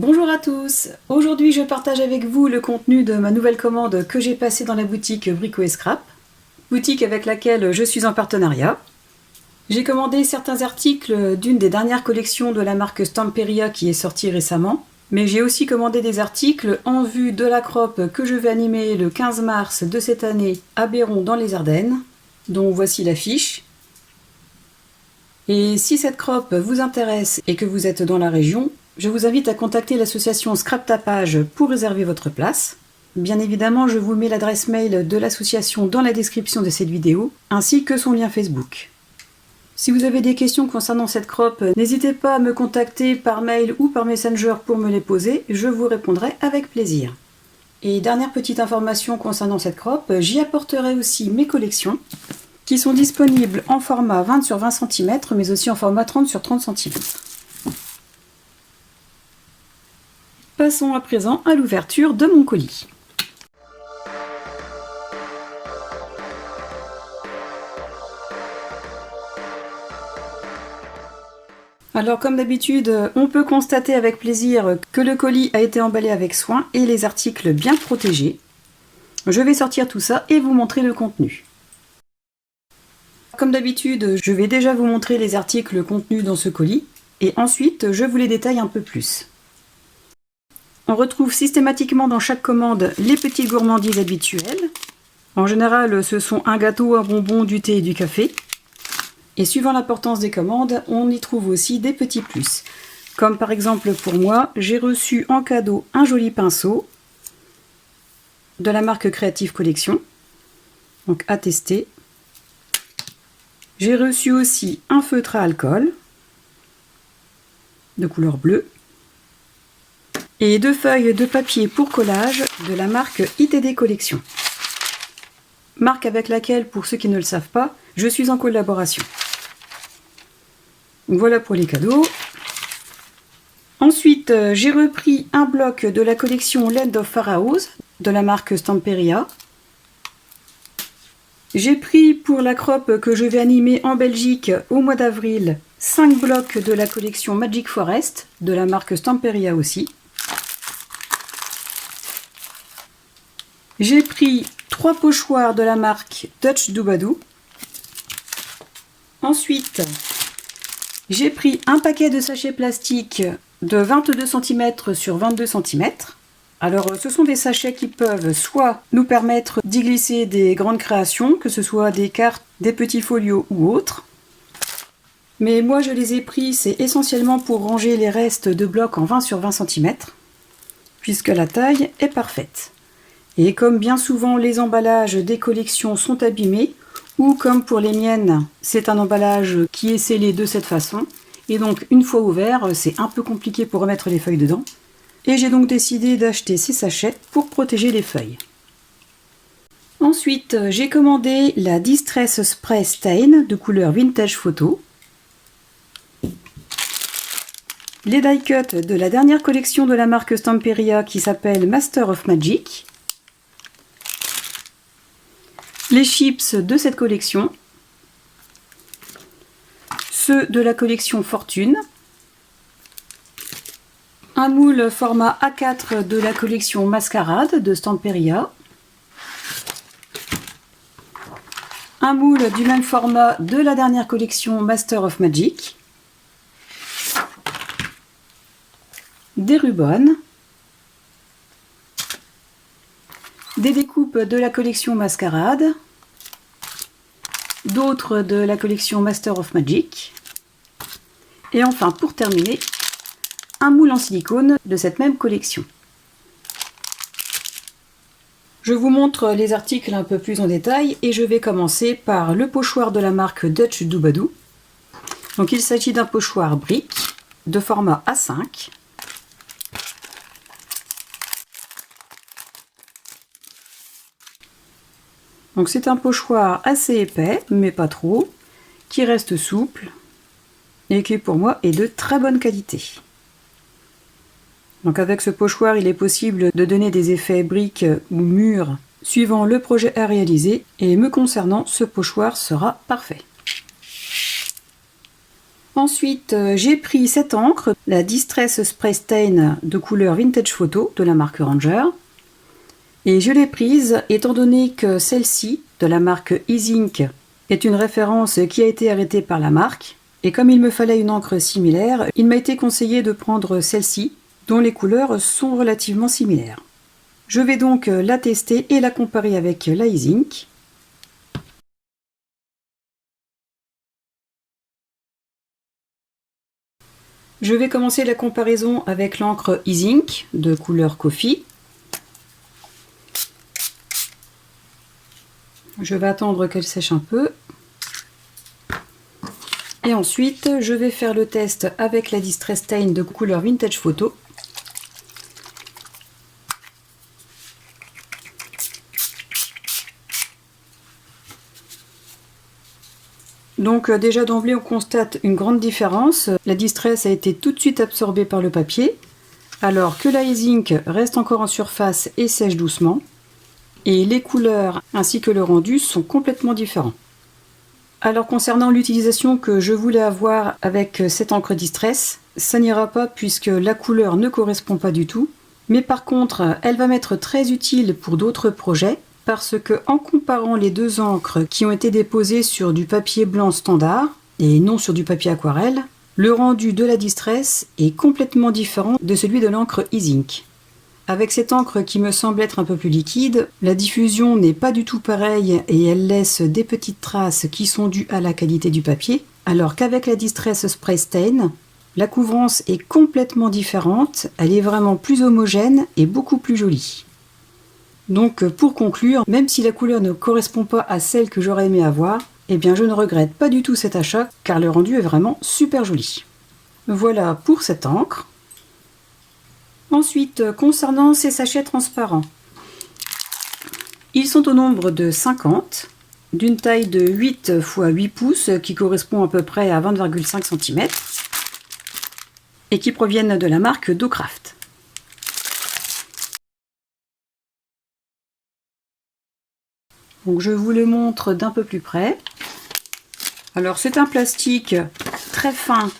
Bonjour à tous, aujourd'hui je partage avec vous le contenu de ma nouvelle commande que j'ai passée dans la boutique Brico et Scrap, boutique avec laquelle je suis en partenariat. J'ai commandé certains articles d'une des dernières collections de la marque Stamperia qui est sortie récemment, mais j'ai aussi commandé des articles en vue de la crop que je vais animer le 15 mars de cette année à Béron dans les Ardennes, dont voici l'affiche. Et si cette crop vous intéresse et que vous êtes dans la région, je vous invite à contacter l'association Scrap Tapage pour réserver votre place. Bien évidemment, je vous mets l'adresse mail de l'association dans la description de cette vidéo, ainsi que son lien Facebook. Si vous avez des questions concernant cette crop, n'hésitez pas à me contacter par mail ou par Messenger pour me les poser, je vous répondrai avec plaisir. Et dernière petite information concernant cette crop, j'y apporterai aussi mes collections, qui sont disponibles en format 20 sur 20 cm, mais aussi en format 30 sur 30 cm. Passons à présent à l'ouverture de mon colis. Alors comme d'habitude, on peut constater avec plaisir que le colis a été emballé avec soin et les articles bien protégés. Je vais sortir tout ça et vous montrer le contenu. Comme d'habitude, je vais déjà vous montrer les articles contenus dans ce colis et ensuite je vous les détaille un peu plus. On retrouve systématiquement dans chaque commande les petites gourmandises habituelles. En général, ce sont un gâteau, un bonbon, du thé et du café. Et suivant l'importance des commandes, on y trouve aussi des petits plus. Comme par exemple pour moi, j'ai reçu en cadeau un joli pinceau de la marque Creative Collection, donc à tester. J'ai reçu aussi un feutre à alcool de couleur bleue et 2 feuilles de papier pour collage de la marque ITD Collection. Marque avec laquelle, pour ceux qui ne le savent pas, je suis en collaboration. Voilà pour les cadeaux. Ensuite, j'ai repris un bloc de la collection Land of Pharaohs de la marque Stamperia. J'ai pris pour la crop que je vais animer en Belgique au mois d'avril 5 blocs de la collection Magic Forest de la marque Stamperia aussi. J'ai pris 3 pochoirs de la marque Dutch Doobadoo. Ensuite, j'ai pris un paquet de sachets plastiques de 22 cm sur 22 cm. Alors, ce sont des sachets qui peuvent soit nous permettre d'y glisser des grandes créations, que ce soit des cartes, des petits folios ou autres. Mais moi, je les ai pris, c'est essentiellement pour ranger les restes de blocs en 20 sur 20 cm, puisque la taille est parfaite. Et comme bien souvent les emballages des collections sont abîmés, ou comme pour les miennes, c'est un emballage qui est scellé de cette façon, et donc une fois ouvert, c'est un peu compliqué pour remettre les feuilles dedans. Et j'ai donc décidé d'acheter ces sachets pour protéger les feuilles. Ensuite, j'ai commandé la Distress Spray Stain de couleur Vintage Photo. Les die cuts de la dernière collection de la marque Stamperia qui s'appelle Master of Magic. Les chips de cette collection, ceux de la collection Fortune, un moule format A4 de la collection Mascarade de Stamperia, un moule du même format de la dernière collection Master of Magic, des rubans, des découpes de la collection Mascarade, d'autres de la collection Master of Magic, et enfin pour terminer, un moule en silicone de cette même collection. Je vous montre les articles un peu plus en détail et je vais commencer par le pochoir de la marque Dutch Doobadoo. Donc il s'agit d'un pochoir brique de format A5. Donc c'est un pochoir assez épais, mais pas trop, qui reste souple et qui pour moi est de très bonne qualité. Donc avec ce pochoir, il est possible de donner des effets briques ou murs suivant le projet à réaliser, et me concernant, ce pochoir sera parfait. Ensuite, j'ai pris cette encre, la Distress Spray Stain de couleur Vintage Photo de la marque Ranger. Et je l'ai prise étant donné que celle-ci, de la marque Easink, est une référence qui a été arrêtée par la marque. Et comme il me fallait une encre similaire, il m'a été conseillé de prendre celle-ci, dont les couleurs sont relativement similaires. Je vais donc la tester et la comparer avec la Easink. Je vais commencer la comparaison avec l'encre Easink de couleur Coffee. Je vais attendre qu'elle sèche un peu. Et ensuite, je vais faire le test avec la Distress Stain de couleur Vintage Photo. Donc déjà d'emblée on constate une grande différence. La Distress a été tout de suite absorbée par le papier, alors que la Easink reste encore en surface et sèche doucement. Et les couleurs ainsi que le rendu sont complètement différents. Alors concernant l'utilisation que je voulais avoir avec cette encre Distress, ça n'ira pas puisque la couleur ne correspond pas du tout. Mais par contre, elle va m'être très utile pour d'autres projets. Parce que en comparant les deux encres qui ont été déposées sur du papier blanc standard et non sur du papier aquarelle, le rendu de la Distress est complètement différent de celui de l'encre Easink. Avec cette encre qui me semble être un peu plus liquide, la diffusion n'est pas du tout pareille et elle laisse des petites traces qui sont dues à la qualité du papier, alors qu'avec la Distress Spray Stain, la couvrance est complètement différente, elle est vraiment plus homogène et beaucoup plus jolie. Donc pour conclure, même si la couleur ne correspond pas à celle que j'aurais aimé avoir, eh bien je ne regrette pas du tout cet achat car le rendu est vraiment super joli. Voilà pour cette encre. Ensuite, concernant ces sachets transparents, ils sont au nombre de 50, d'une taille de 8 x 8 pouces qui correspond à peu près à 20,5 cm et qui proviennent de la marque Docraft. Donc je vous le montre d'un peu plus près. Alors c'est un plastique très fin,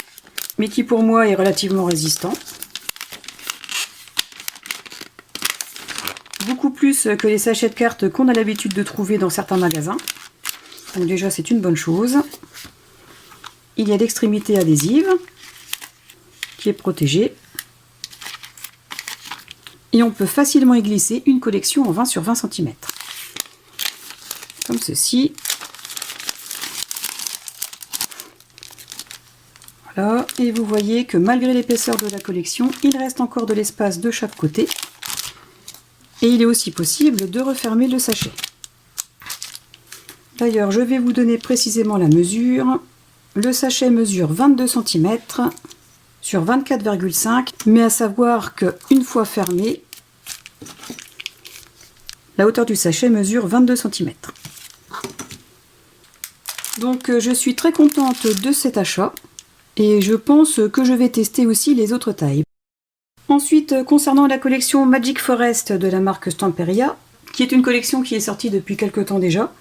mais qui pour moi est relativement résistant. Beaucoup plus que les sachets de cartes qu'on a l'habitude de trouver dans certains magasins. Donc déjà c'est une bonne chose. Il y a l'extrémité adhésive qui est protégée. Et on peut facilement y glisser une collection en 20 sur 20 cm. Comme ceci. Voilà, et vous voyez que malgré l'épaisseur de la collection, il reste encore de l'espace de chaque côté. Et il est aussi possible de refermer le sachet. D'ailleurs, je vais vous donner précisément la mesure. Le sachet mesure 22 cm sur 24,5, mais à savoir qu'une fois fermé, la hauteur du sachet mesure 22 cm. Donc je suis très contente de cet achat et je pense que je vais tester aussi les autres tailles. Ensuite, concernant la collection Magic Forest de la marque Stamperia, qui est une collection qui est sortie depuis quelques temps déjà,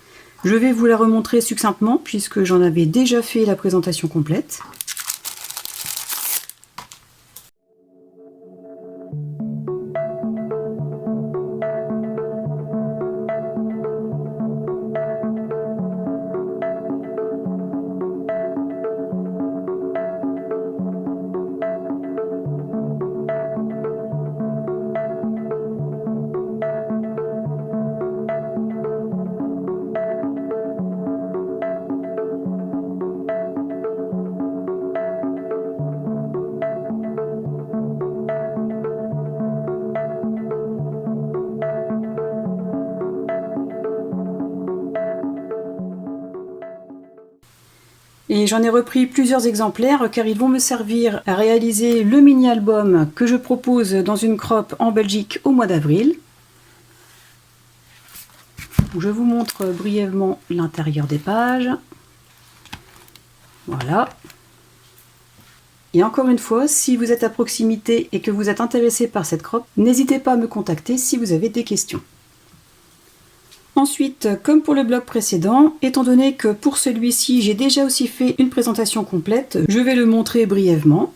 je vais vous la remontrer succinctement puisque j'en avais déjà fait la présentation complète. Et j'en ai repris plusieurs exemplaires car ils vont me servir à réaliser le mini-album que je propose dans une crop en Belgique au mois d'avril. Je vous montre brièvement l'intérieur des pages. Voilà. Et encore une fois, si vous êtes à proximité et que vous êtes intéressé par cette crop, n'hésitez pas à me contacter si vous avez des questions. Ensuite, comme pour le bloc précédent, étant donné que pour celui-ci j'ai déjà aussi fait une présentation complète, je vais le montrer brièvement.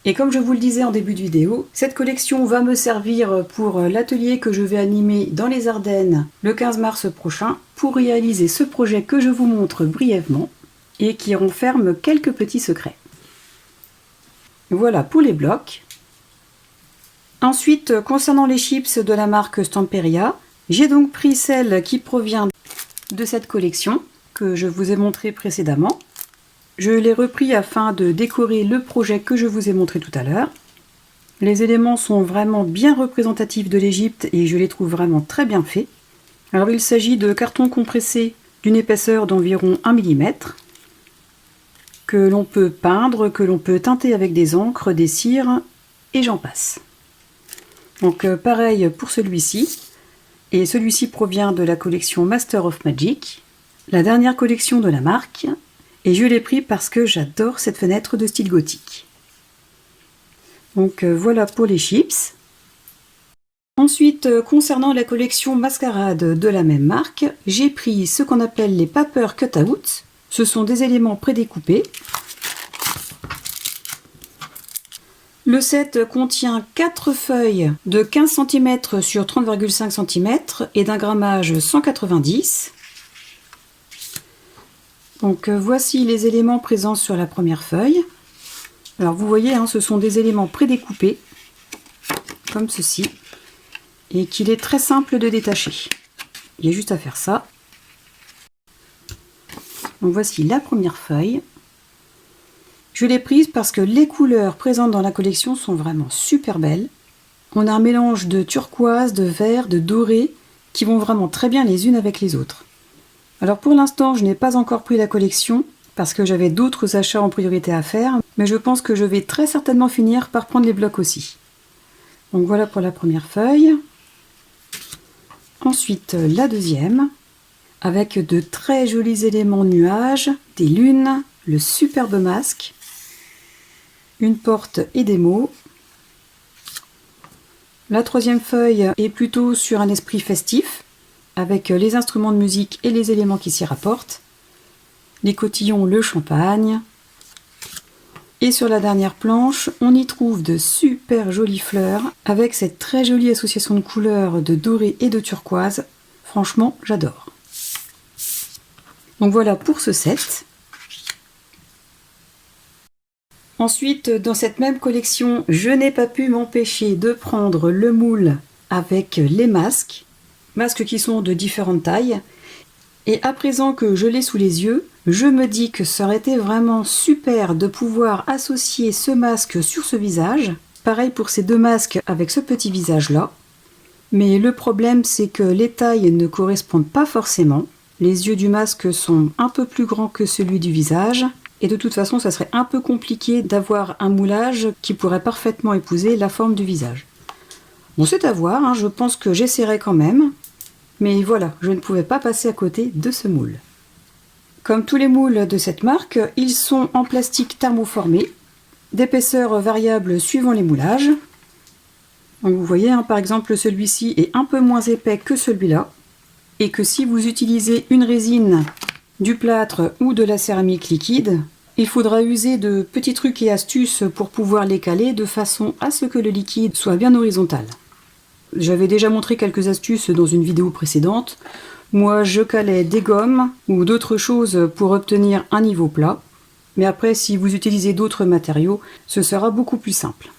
Et comme je vous le disais en début de vidéo, cette collection va me servir pour l'atelier que je vais animer dans les Ardennes le 15 mars prochain pour réaliser ce projet que je vous montre brièvement et qui renferme quelques petits secrets. Voilà pour les blocs. Ensuite, concernant les chips de la marque Stamperia, j'ai donc pris celle qui provient de cette collection que je vous ai montré précédemment. Je l'ai repris afin de décorer le projet que je vous ai montré tout à l'heure. Les éléments sont vraiment bien représentatifs de l'Égypte et je les trouve vraiment très bien faits. Alors il s'agit de carton compressé d'une épaisseur d'environ 1 mm que l'on peut peindre, que l'on peut teinter avec des encres, des cires et j'en passe. Donc pareil pour celui-ci. Et celui-ci provient de la collection Master of Magic, la dernière collection de la marque. Et je l'ai pris parce que j'adore cette fenêtre de style gothique. Donc voilà pour les chips. Ensuite, concernant la collection Mascarade de la même marque, j'ai pris ce qu'on appelle les paper cut-out. Ce sont des éléments prédécoupés. Le set contient 4 feuilles de 15 cm sur 30,5 cm et d'un grammage 190. Donc voici les éléments présents sur la première feuille. Alors vous voyez, ce sont des éléments prédécoupés, comme ceci, et qu'il est très simple de détacher. Il y a juste à faire ça. Donc voici la première feuille. Je l'ai prise parce que les couleurs présentes dans la collection sont vraiment super belles. On a un mélange de turquoise, de vert, de doré, qui vont vraiment très bien les unes avec les autres. Alors pour l'instant, je n'ai pas encore pris la collection parce que j'avais d'autres achats en priorité à faire, mais je pense que je vais très certainement finir par prendre les blocs aussi. Donc voilà pour la première feuille. Ensuite la deuxième, avec de très jolis éléments nuages, des lunes, le superbe masque, une porte et des mots. La troisième feuille est plutôt sur un esprit festif, avec les instruments de musique et les éléments qui s'y rapportent, les cotillons, le champagne. Et sur la dernière planche, on y trouve de super jolies fleurs, avec cette très jolie association de couleurs de doré et de turquoise. Franchement, j'adore. Donc voilà pour ce set. Ensuite, dans cette même collection, je n'ai pas pu m'empêcher de prendre le moule avec les masques qui sont de différentes tailles. Et à présent que je l'ai sous les yeux, je me dis que ça aurait été vraiment super de pouvoir associer ce masque sur ce visage. Pareil pour ces deux masques avec ce petit visage-là. Mais le problème, c'est que les tailles ne correspondent pas forcément. Les yeux du masque sont un peu plus grands que celui du visage. Et de toute façon, ça serait un peu compliqué d'avoir un moulage qui pourrait parfaitement épouser la forme du visage. Bon, c'est à voir, je pense que j'essaierai quand même. Mais voilà, je ne pouvais pas passer à côté de ce moule. Comme tous les moules de cette marque, ils sont en plastique thermoformé, d'épaisseur variable suivant les moulages. Donc vous voyez, par exemple, celui-ci est un peu moins épais que celui-là, et que si vous utilisez une résine, du plâtre ou de la céramique liquide, il faudra user de petits trucs et astuces pour pouvoir les caler de façon à ce que le liquide soit bien horizontal. J'avais déjà montré quelques astuces dans une vidéo précédente. Moi, je calais des gommes ou d'autres choses pour obtenir un niveau plat. Mais après, si vous utilisez d'autres matériaux, ce sera beaucoup plus simple.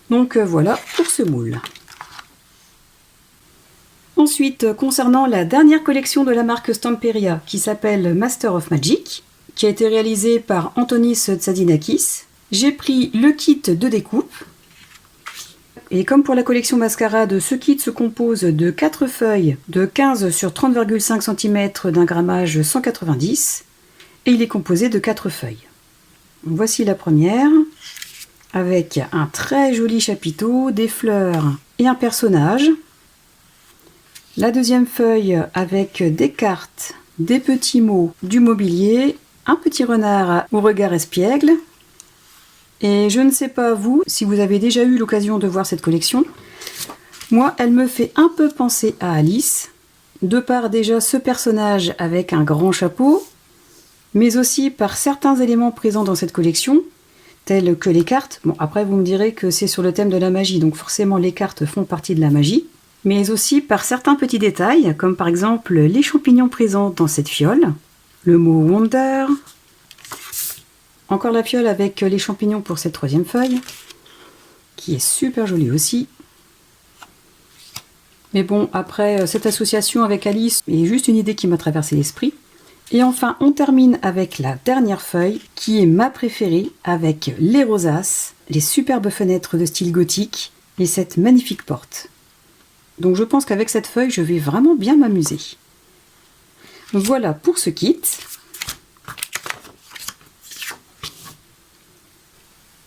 Donc voilà pour ce moule. Ensuite, concernant la dernière collection de la marque Stamperia, qui s'appelle Master of Magic, qui a été réalisée par Antonis Tsadinakis, j'ai pris le kit de découpe. Et comme pour la collection Mascarade, ce kit se compose de 4 feuilles de 15 sur 30,5 cm d'un grammage 190 et il est composé de 4 feuilles. Voici la première avec un très joli chapiteau, des fleurs et un personnage. La deuxième feuille avec des cartes, des petits mots, du mobilier, un petit renard au regard espiègle. Et je ne sais pas vous, si vous avez déjà eu l'occasion de voir cette collection, moi elle me fait un peu penser à Alice, de par déjà ce personnage avec un grand chapeau, mais aussi par certains éléments présents dans cette collection, tels que les cartes. Bon, après vous me direz que c'est sur le thème de la magie, donc forcément les cartes font partie de la magie, mais aussi par certains petits détails, comme par exemple les champignons présents dans cette fiole, le mot Wonder, encore la fiole avec les champignons pour cette troisième feuille, qui est super jolie aussi. Mais bon, après, cette association avec Alice est juste une idée qui m'a traversé l'esprit. Et enfin, on termine avec la dernière feuille, qui est ma préférée, avec les rosaces, les superbes fenêtres de style gothique et cette magnifique porte. Donc je pense qu'avec cette feuille, je vais vraiment bien m'amuser. Voilà pour ce kit.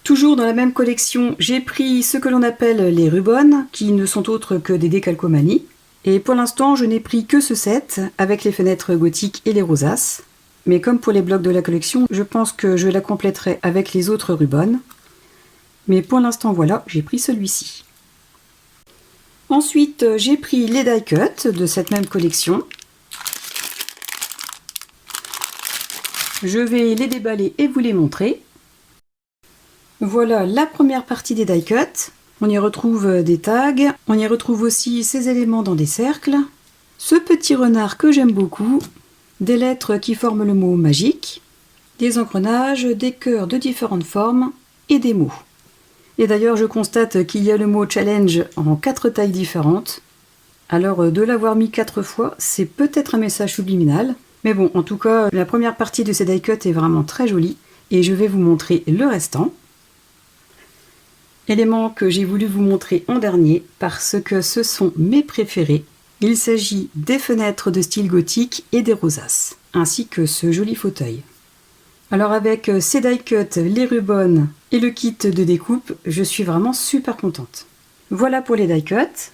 Toujours dans la même collection, j'ai pris ce que l'on appelle les rubans, qui ne sont autres que des décalcomanies. Et pour l'instant, je n'ai pris que ce set, avec les fenêtres gothiques et les rosaces. Mais comme pour les blocs de la collection, je pense que je la compléterai avec les autres rubans. Mais pour l'instant, voilà, j'ai pris celui-ci. Ensuite, j'ai pris les die cut de cette même collection. Je vais les déballer et vous les montrer. Voilà la première partie des die cut. On y retrouve des tags, on y retrouve aussi ces éléments dans des cercles, ce petit renard que j'aime beaucoup, des lettres qui forment le mot magique, des engrenages, des cœurs de différentes formes et des mots. Et d'ailleurs, je constate qu'il y a le mot challenge en 4 tailles différentes. Alors, de l'avoir mis 4 fois, c'est peut-être un message subliminal. Mais bon, en tout cas, la première partie de ces die cut est vraiment très jolie. Et je vais vous montrer le restant. Élément que j'ai voulu vous montrer en dernier, parce que ce sont mes préférés. Il s'agit des fenêtres de style gothique et des rosaces, ainsi que ce joli fauteuil. Alors avec ces die cut, les rubans et le kit de découpe, je suis vraiment super contente. Voilà pour les die cut.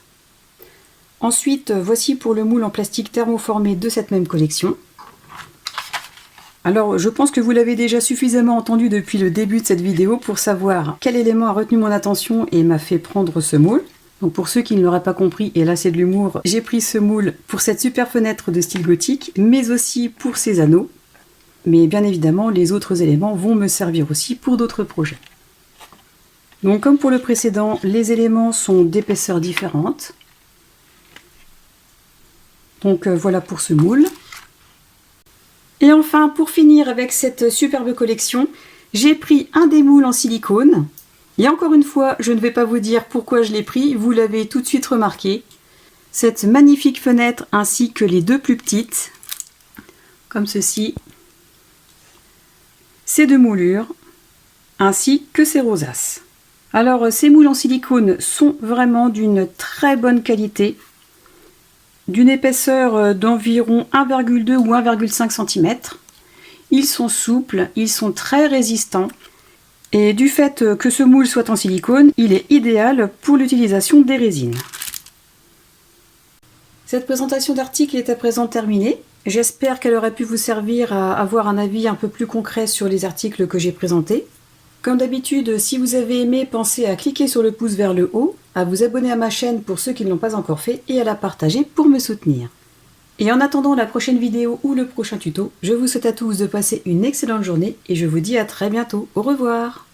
Ensuite, voici pour le moule en plastique thermoformé de cette même collection. Alors, je pense que vous l'avez déjà suffisamment entendu depuis le début de cette vidéo pour savoir quel élément a retenu mon attention et m'a fait prendre ce moule. Donc pour ceux qui ne l'auraient pas compris, et là c'est de l'humour, j'ai pris ce moule pour cette super fenêtre de style gothique, mais aussi pour ces anneaux. Mais bien évidemment, les autres éléments vont me servir aussi pour d'autres projets. Donc comme pour le précédent, les éléments sont d'épaisseurs différentes. Donc voilà pour ce moule. Et enfin, pour finir avec cette superbe collection, j'ai pris un des moules en silicone. Et encore une fois, je ne vais pas vous dire pourquoi je l'ai pris, vous l'avez tout de suite remarqué. Cette magnifique fenêtre ainsi que les deux plus petites, comme ceci. Ces deux moulures, ainsi que ces rosaces. Alors, ces moules en silicone sont vraiment d'une très bonne qualité, d'une épaisseur d'environ 1,2 ou 1,5 cm. Ils sont souples, ils sont très résistants, et du fait que ce moule soit en silicone, il est idéal pour l'utilisation des résines. Cette présentation d'article est à présent terminée. J'espère qu'elle aurait pu vous servir à avoir un avis un peu plus concret sur les articles que j'ai présentés. Comme d'habitude, si vous avez aimé, pensez à cliquer sur le pouce vers le haut, à vous abonner à ma chaîne pour ceux qui ne l'ont pas encore fait et à la partager pour me soutenir. Et en attendant la prochaine vidéo ou le prochain tuto, je vous souhaite à tous de passer une excellente journée et je vous dis à très bientôt. Au revoir!